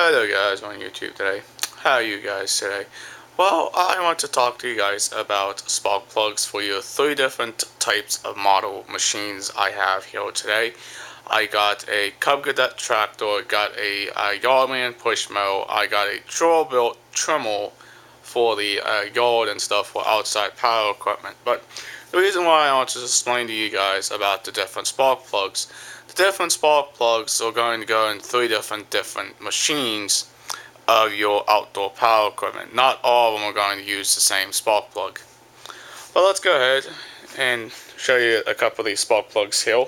Hello guys on YouTube today. How are you guys today? Well, I want to talk to you guys about spark plugs for your 3 different types of model machines I have here today. I got a Cub Cadet tractor, got a Yardman push mower, I got a Troy-Bilt trimmer for the yard and stuff for outside power equipment. But the reason why I want to explain to you guys about the different spark plugs, the different spark plugs are going to go in 3 different machines of your outdoor power equipment. Not all of them are going to use the same spark plug. But let's go ahead and show you a couple of these spark plugs here.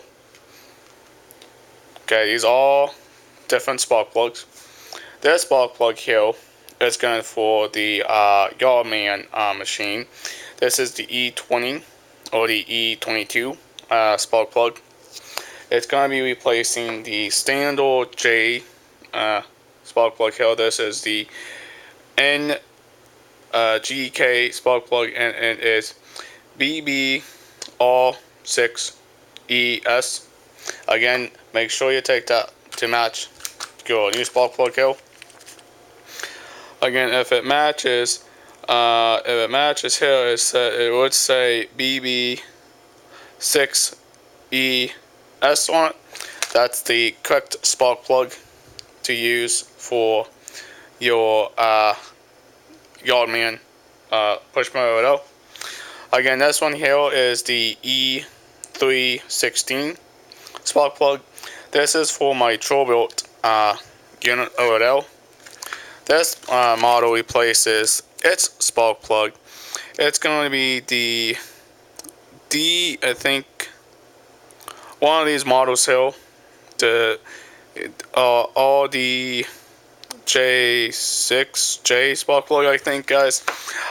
Okay, these are all different spark plugs. This spark plug here is going for the Yardman machine. This is the E20 or the E22 spark plug. It's going to be replacing the standard J spark plug here. This is the NGK spark plug, and it is BBR6ES. Again, make sure you take that to match your new spark plug here. Again, if it matches here, it would say BB6ES on it. That's the correct spark plug to use for your Yardman push mower. Again, this one here is the E316 spark plug. This is for my Troy-Bilt unit over there. This model replaces its spark plug. It's going to be the I think one of these models here. All the J6J spark plug, I think, guys.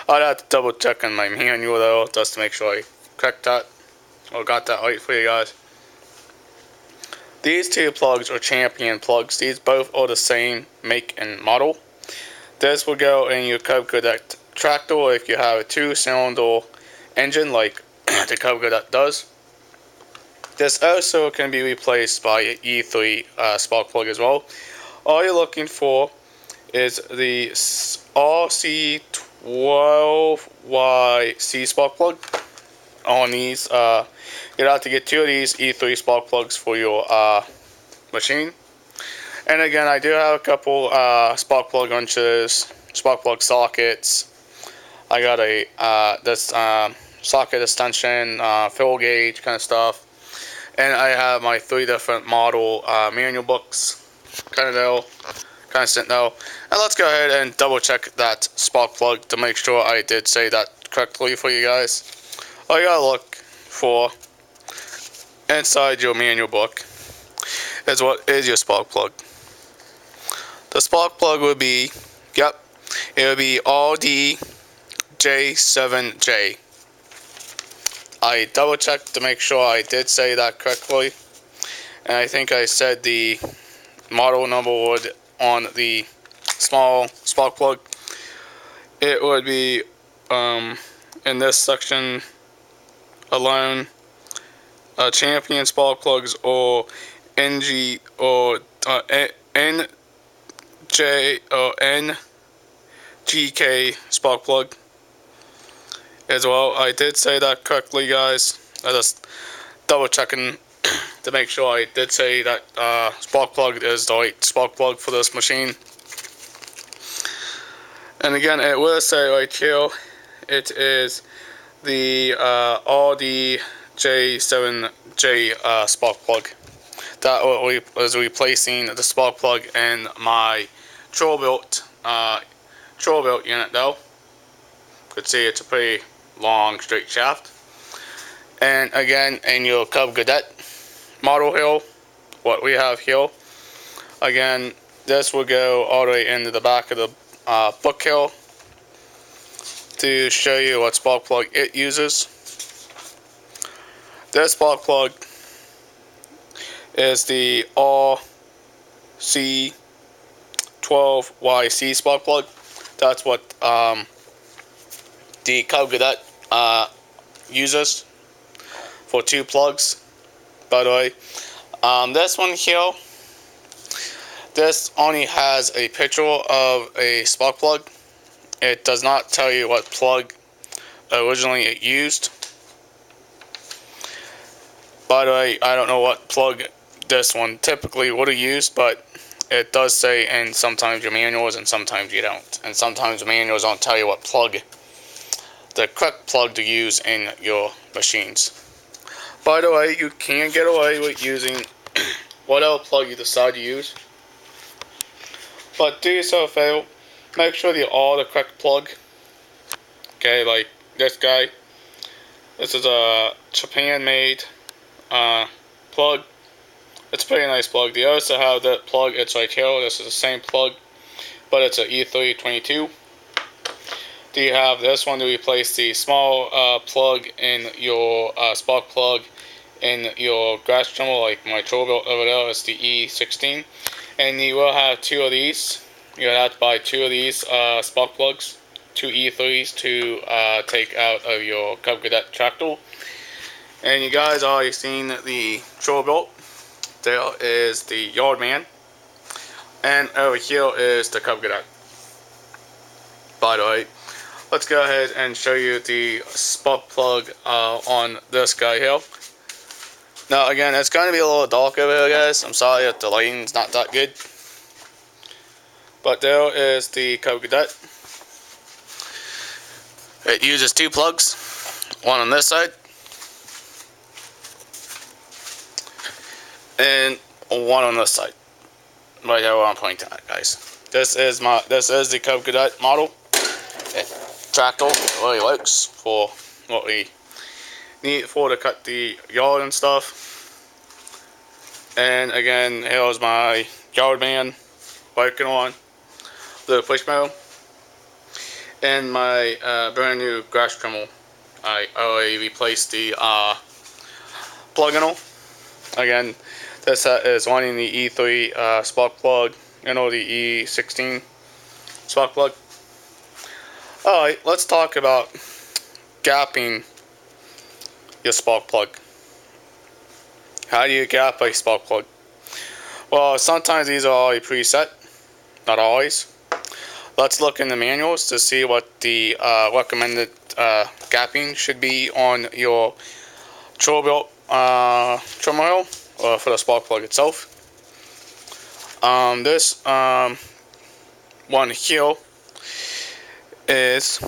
I'd have to double check on my manual though, just to make sure I correct that or got that right for you guys. These 2 plugs are Champion plugs. These both are the same make and model. This will go in your Cub Cadet tractor if you have a 2-cylinder engine like the Cub Cadet does. This also can be replaced by an E3 spark plug as well. All you're looking for is the RC12YC spark plug on these. You'll have to get 2 of these E3 spark plugs for your machine. And again, I do have a couple spark plug wrenches, spark plug sockets. I got a this socket extension, fill gauge kind of stuff. And I have my 3 different model manual books, kind of sitting there. And let's go ahead and double check that spark plug to make sure I did say that correctly for you guys. All you gotta look for inside your manual book is what is your spark plug. The spark plug would be, it would be RDJ7J. I double checked to make sure I did say that correctly, and I think I said the model number would on the small spark plug. It would be in this section alone, Champion spark plugs or NG or NJ or NGK spark plug as well. I did say that correctly, guys. I just double checking to make sure I did say that spark plug is the right spark plug for this machine. And again, it will say right here, it is the RDJ7J spark plug. That was replacing the spark plug in my Troy-Bilt unit though. You could see it's a pretty long straight shaft. And again, in your Cub Cadet model here, what we have here, again, this will go all the way into the back of the book here to show you what spark plug it uses. This spark plug is the RC12YC spark plug. That's what the Cub Cadet uses for 2 plugs, by the way. This one here, this only has a picture of a spark plug. It does not tell you what plug originally it used. By the way, I don't know what plug this one typically would have used, but it does say in sometimes your manuals and sometimes you don't. And sometimes the manuals don't tell you what plug, the correct plug to use in your machines. By the way, you can get away with using whatever plug you decide to use. But do yourself a favor, make sure they're all the correct plug. Okay, like this guy. This is a Japan-made plug. It's a pretty nice plug. They also have that plug, it's right here. This is the same plug, but it's an E322. Do you have this one to replace the small plug in your spark plug in your grass trimmer, like my Trobil over there is the E16. And you will have two of these. You'll have to buy two of these spark plugs, two E3s to take out of your Cub Cadet tractor. And you guys already seen the Trobil. There is the Yardman, and over here is the Cub Cadet. By the way, let's go ahead and show you the spark plug on this guy here. Now again, it's going to be a little dark over here, guys. I'm sorry that the lighting's not that good. But there is the Cub Cadet. It uses two plugs, one on this side and one on this side. Right here where I'm pointing at, guys. This is the Cub Cadet model. Tractor really works for what we need for to cut the yard and stuff. And again, here's my Yardman working on the push mower. And my brand new grass trimmer. I already replaced the plug-in. Again, this is running the E3 spark plug, the E16 spark plug. Alright, let's talk about gapping your spark plug. How do you gap a spark plug? Well, sometimes these are already preset, not always. Let's look in the manuals to see what the recommended gapping should be on your Trobil trim oil for the spark plug itself. This one here is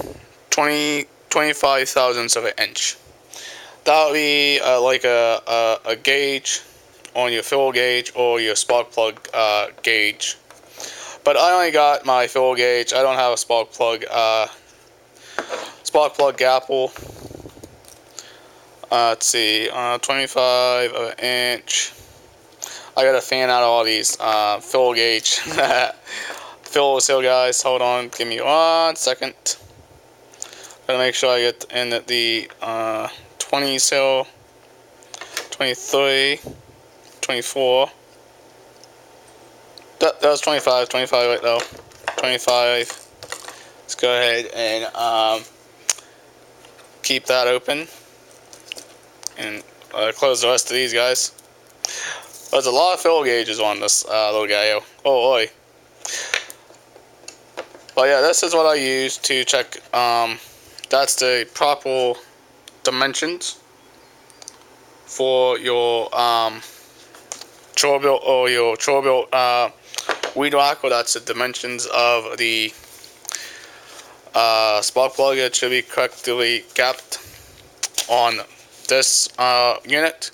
25 thousandths of an inch. That would be like a gauge on your fill gauge or your spark plug gauge. But I only got my fill gauge. I don't have a spark plug gapple. Let's see, 25 of an inch. I gotta fan out all these fill gauge fills here, guys. Hold on, give me 1 second. Gotta make sure I get in the 20s here, 23, 24. That was 25 right now. 25. Let's go ahead and keep that open and close the rest of these guys. There's a lot of fill gauges on this little guy here. Oh boy. But yeah, this is what I use to check. That's the proper dimensions for your Trobil or your Trobil weed whacker. That's the dimensions of the spark plug. It should be correctly gapped on this unit.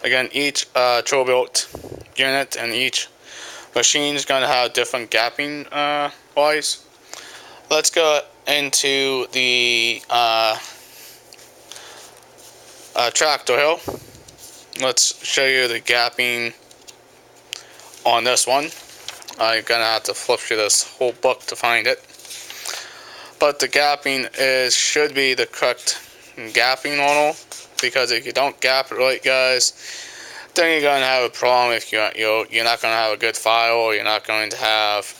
Again, each Trobil unit and each machine is going to have different gapping wise. Let's go into the tractor here. Let's show you the gapping on this one. I'm gonna have to flip through this whole book to find it. But the gapping should be the correct gapping model, because if you don't gap it right, guys, then you're gonna have a problem. If you're not gonna have a good file, or you're gonna have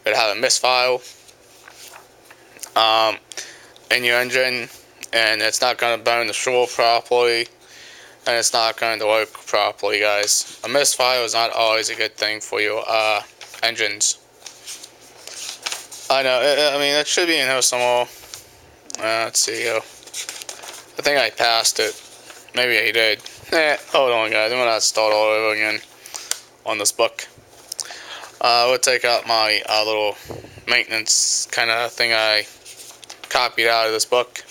a misfile in your engine, and it's not gonna burn the fuel properly, and it's not going to work properly, guys. A misfire is not always a good thing for your engines. I know, I mean, it should be in here somewhere. Let's see here. I think I passed it. Maybe I did. Hold on, guys. I'm gonna start all over again on this book. We'll take out my little maintenance kind of thing I copied out of this book.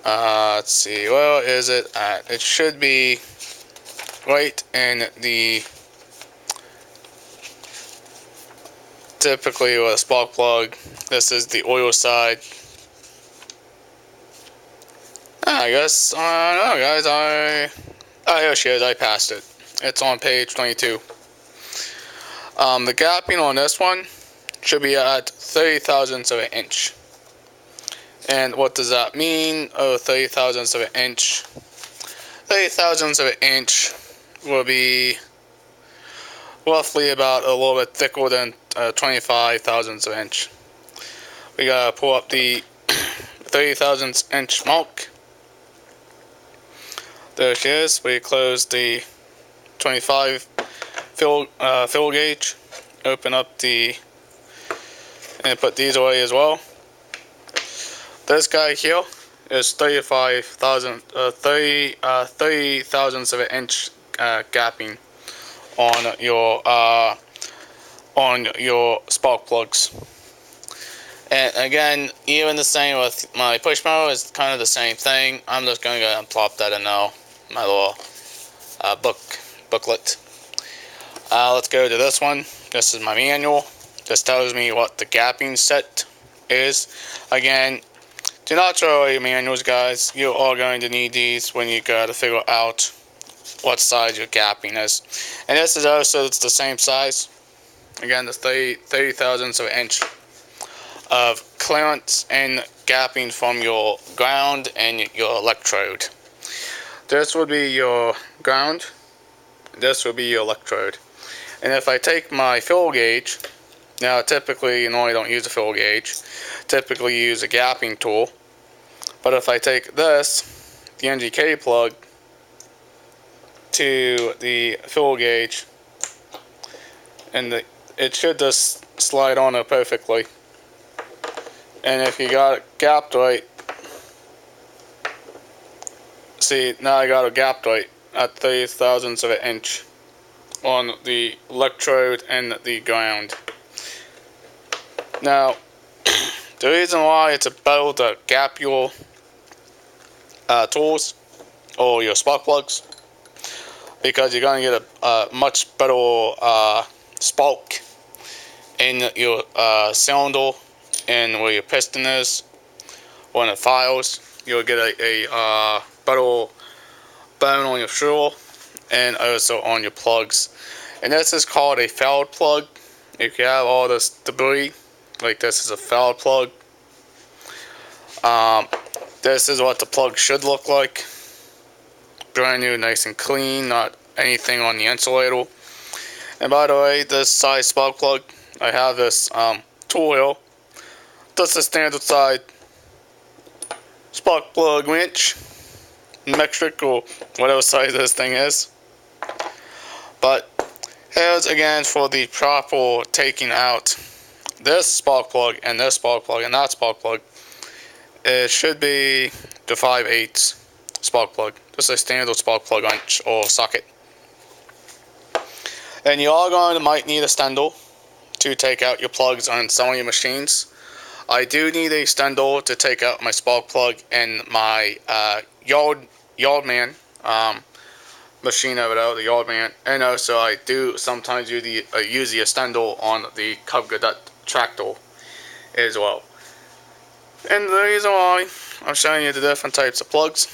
Let's see, where is it at? It should be right in the, typically with a spark plug, this is the oil side. I guess, no guys, oh, here she is, I passed it. It's on page 22. The gapping on this one should be at 30 thousandths of an inch. And what does that mean? Oh, 30 thousandths of an inch. 30 thousandths of an inch will be roughly about a little bit thicker than 25 thousandths of an inch. We gotta pull up the 30 thousandths inch mark. There she is. We close the 25 fill gauge. Open up the, and put these away as well. This guy here is 30 thousandths of an inch gapping on your spark plugs. And again, even the same with my push mower is kind of the same thing. I'm just going to go and plop that in now, my little booklet. Let's go to this one. This is my manual. This tells me what the gapping set is. Again, do not throw away your manuals, guys. You are going to need these when you got to figure out what size your gapping is. And this is also, it's the same size. Again, the 30 thousandths of an inch of clearance and gapping from your ground and your electrode. This would be your ground. This would be your electrode. And if I take my fill gauge, now typically you normally don't use a fill gauge. Typically you use a gapping tool. But if I take this, the NGK plug, to the fill gauge, and it should just slide on it perfectly. And if you got it gapped right, see, now I got it gapped right at 30 thousandths of an inch on the electrode and the ground. Now, the reason why it's better to gap your tools or your spark plugs, because you're going to get a much better spark in your cylinder and where your piston is. When it fires, you'll get a better burn on your fuel and also on your plugs. And this is called a fouled plug. If you have all this debris, like this is a fouled plug. This is what the plug should look like. Brand new, nice and clean, not anything on the insulator. And by the way, this size spark plug, I have this tool here. That's a standard side spark plug wrench, metric or whatever size this thing is. But here's again for the proper taking out this spark plug and this spark plug and that spark plug. It should be the 5/8 spark plug, just a standard spark plug wrench or socket. And you are going to might need a stendal to take out your plugs on some of your machines. I do need a stendal to take out my spark plug in my Yardman machine over there, the Yardman. And also I do sometimes use the stendal on the Cub Cadet tractor as well. And the reason why I'm showing you the different types of plugs,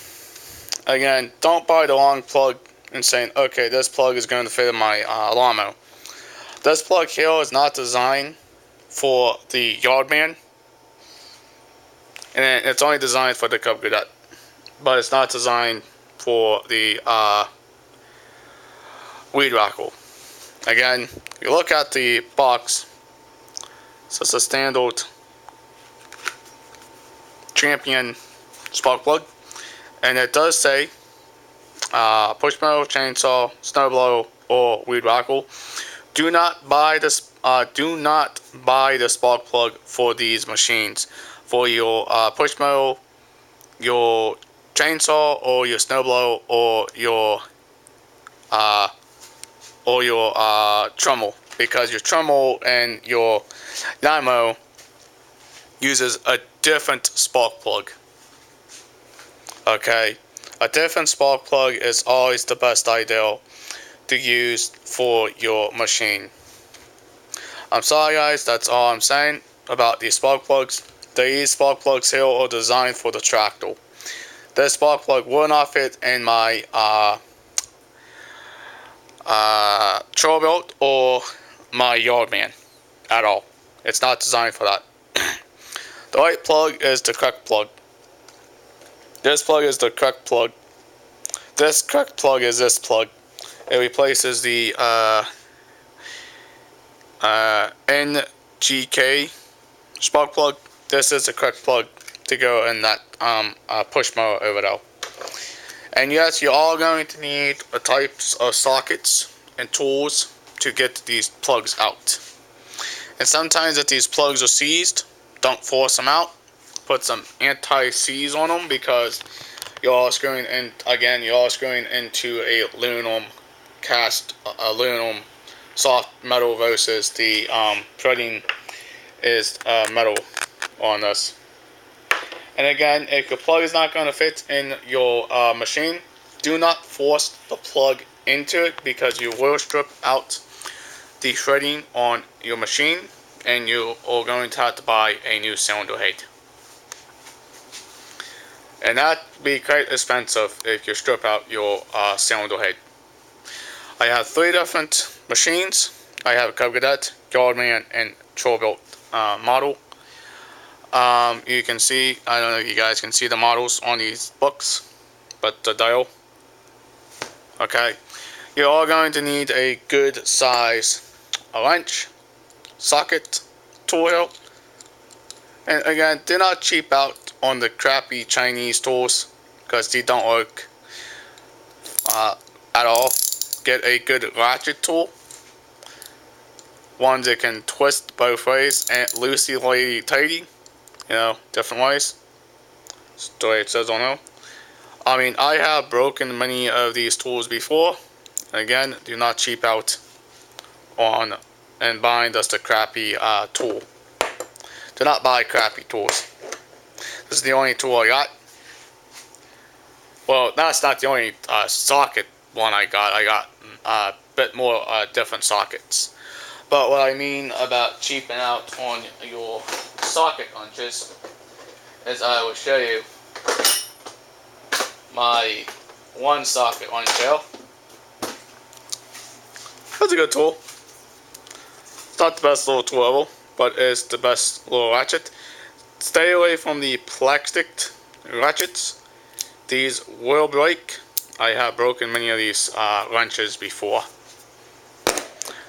again, don't buy the wrong plug and saying, okay, this plug is going to fit in my lawnmower. This plug here is not designed for the Yardman, and it's only designed for the Cub Cadet, but it's not designed for the Weed Whacker. Again, you look at the box, so it's a standard Champion spark plug, and it does say push mower, chainsaw, snowblower, or Weed Whacker. Do not buy this. Do not buy the spark plug for these machines, for your push mower, your chainsaw, or your snowblower, or your trommel, because your trommel and your lawnmower uses a different spark plug. Okay, a different spark plug is always the best idea to use for your machine. I'm sorry guys, that's all I'm saying about these spark plugs. These spark plugs here are designed for the tractor. This spark plug will not fit in my trail belt or my Yardman at all. It's not designed for that. The right plug is the correct plug. This plug is the correct plug. This correct plug is this plug. It replaces the NGK spark plug. This is the correct plug to go in that push mower over there. And yes, you are going to need types of sockets and tools to get these plugs out. And sometimes if these plugs are seized, don't force them out. Put some anti-seize on them, because you are screwing in, again, you are screwing into a aluminum aluminum soft metal versus the threading is metal on this. And again, if your plug is not going to fit in your machine, do not force the plug into it, because you will strip out the threading on your machine, and you are going to have to buy a new cylinder head. And that would be quite expensive if you strip out your cylinder head. I have 3 different machines. I have a Cub Cadet, Yardman, and Trollbelt model. You can see, I don't know if you guys can see the models on these books, but the dial. Okay, you are going to need a good size wrench, socket, tool hill, and again, do not cheap out on the crappy Chinese tools, because they don't work at all. Get a good ratchet tool, one that can twist both ways and loosey tighty, different ways. That's the way it says on there. I mean, I have broken many of these tools before. Again, do not cheap out on and buying just a crappy tool. Do not buy crappy tools. This is the only tool I got. Well, that's not the only socket one I got. I got a bit more different sockets. But what I mean about cheaping out on your socket wrenches is I will show you my one socket wrench here. That's a good tool. It's not the best little tool ever, but it's the best little ratchet. Stay away from the plastic ratchets. These will break. I have broken many of these wrenches before.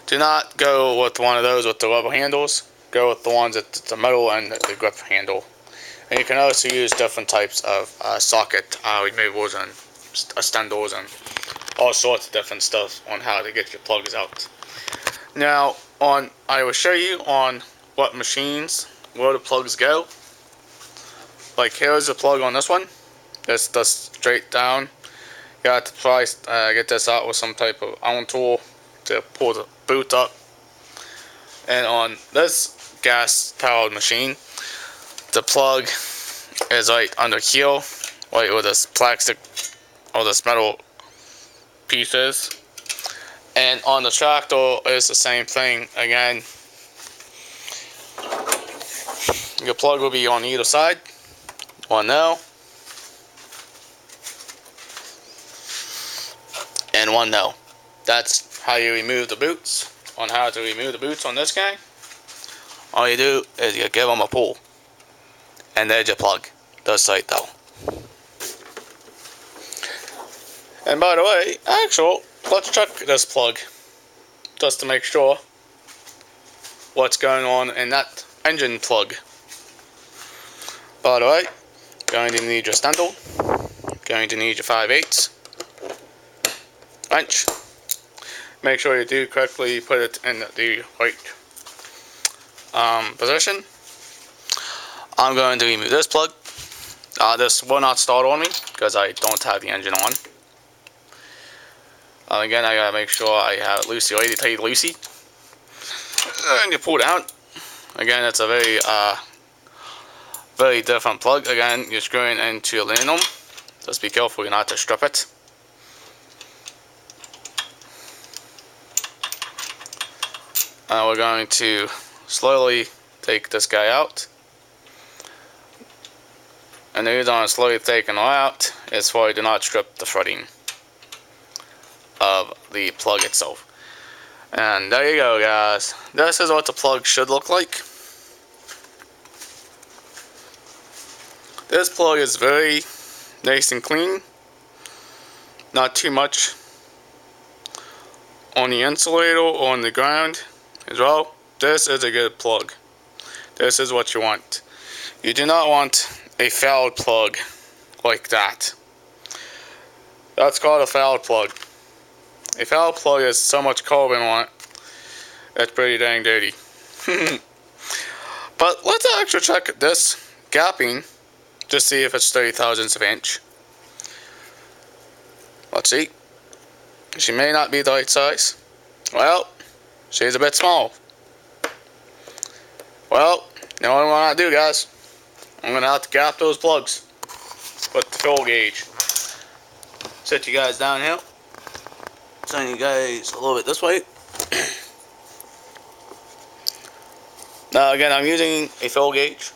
Do not go with one of those with the rubber handles. Go with the ones with the metal and the grip handle. And you can also use different types of socket removals and extenders and all sorts of different stuff on how to get your plugs out. Now, I will show you on what machines where the plugs go. Like, here's the plug on this one. It's just straight down. You have to try get this out with some type of Allen tool to pull the boot up. And on this gas-powered machine, the plug is right under here, right where this plastic or this metal piece is. And on the tractor, it's the same thing again. Your plug will be on either side. One now, and one no. That's how you remove the boots. On how to remove the boots on this guy, all you do is you give them a pull, and there's your plug. This right though. And by the way, let's check this plug just to make sure what's going on in that engine plug. By the way, going to need your spindle, going to need your 5/8 wrench, make sure you do correctly put it in the right position. I'm going to remove this plug. This will not start on me because I don't have the engine on. Again, I gotta make sure I have it loosey, lady tight loosey. And you pull it out. Again, it's a very different plug. Again, you're screwing into aluminum. Just be careful not to strip it. And we're going to slowly take this guy out. And the reason I'm slowly taking it out is for you to not strip the threading of the plug itself. And there you go, guys. This is what the plug should look like. This plug is very nice and clean. Not too much on the insulator or on the ground as well. This is a good plug. This is what you want. You do not want a fouled plug like that. That's called a fouled plug. A fouled plug has so much carbon on it, it's pretty dang dirty. But let's actually check this gapping to see if it's 30 thousandths of an inch. Let's see. She may not be the right size. Well, she's a bit small. Well, you know what I'm going to do, guys? I'm going to have to gap those plugs with the fill gauge. Sit you guys down here. Send you guys a little bit this way. Now again, I'm using a fill gauge.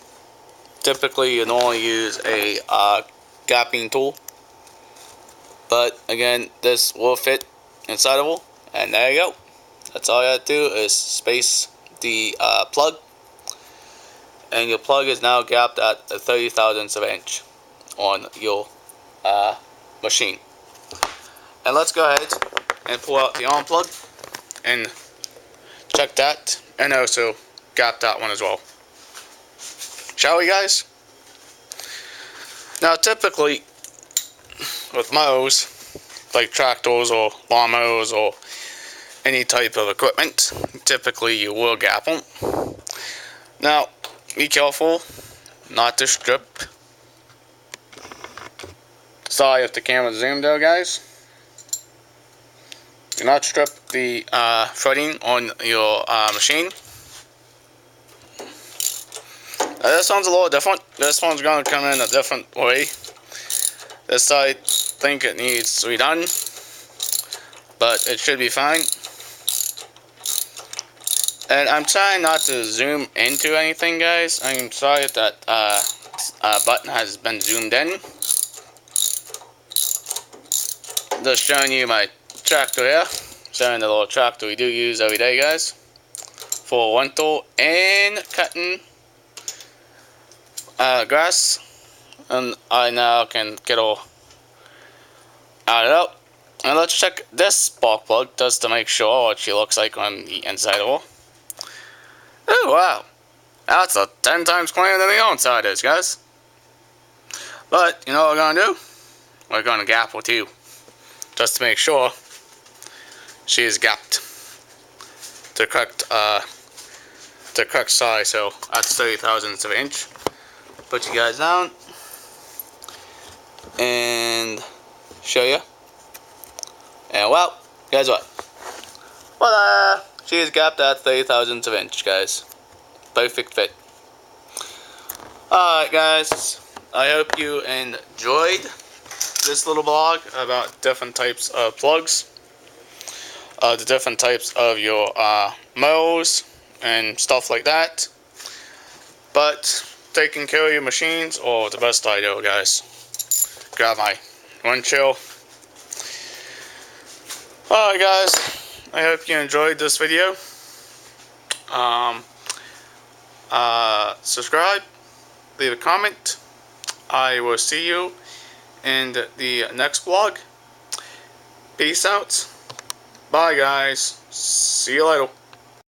Typically, you normally use a gapping tool. But again, this will fit inside of it. And there you go. That's all you have to do is space the plug. And your plug is now gapped at 30 thousandths of an inch on your machine. And let's go ahead and pull out the arm plug and check that, and also gap that one as well. Shall we, guys? Now typically with mowers, like tractors or lawnmowers or any type of equipment, typically you will gap them. Now be careful not to strip. Sorry if the camera's zoomed though, guys. Do not strip the threading on your machine. This one's a little different. This one's going to come in a different way. This side, I think it needs to be done, but it should be fine. And I'm trying not to zoom into anything, guys. I'm sorry if that button has been zoomed in. Just showing you my tractor here. Showing the little tractor we do use every day, guys, for winter and cutting grass. And I now can get all out of it. And let's check this spark plug just to make sure what she looks like on the inside of her. Oh wow, that's a 10 times cleaner than the outside is, guys. But you know what we're gonna do? We're gonna gap her too, just to make sure she is gapped the correct size. So that's 30 thousandths of an inch. Put you guys down and show you. And well, guess what? Voila! She is gapped at 30 thousandths of an inch, guys. Perfect fit. Alright, guys. I hope you enjoyed this little blog about different types of plugs. The different types of your mowers and stuff like that. But taking care of your machines or the best idea, guys. Grab my wind chill. Alright, guys. I hope you enjoyed this video. Subscribe, leave a comment. I will see you in the next vlog. Peace out. Bye, guys. See you later.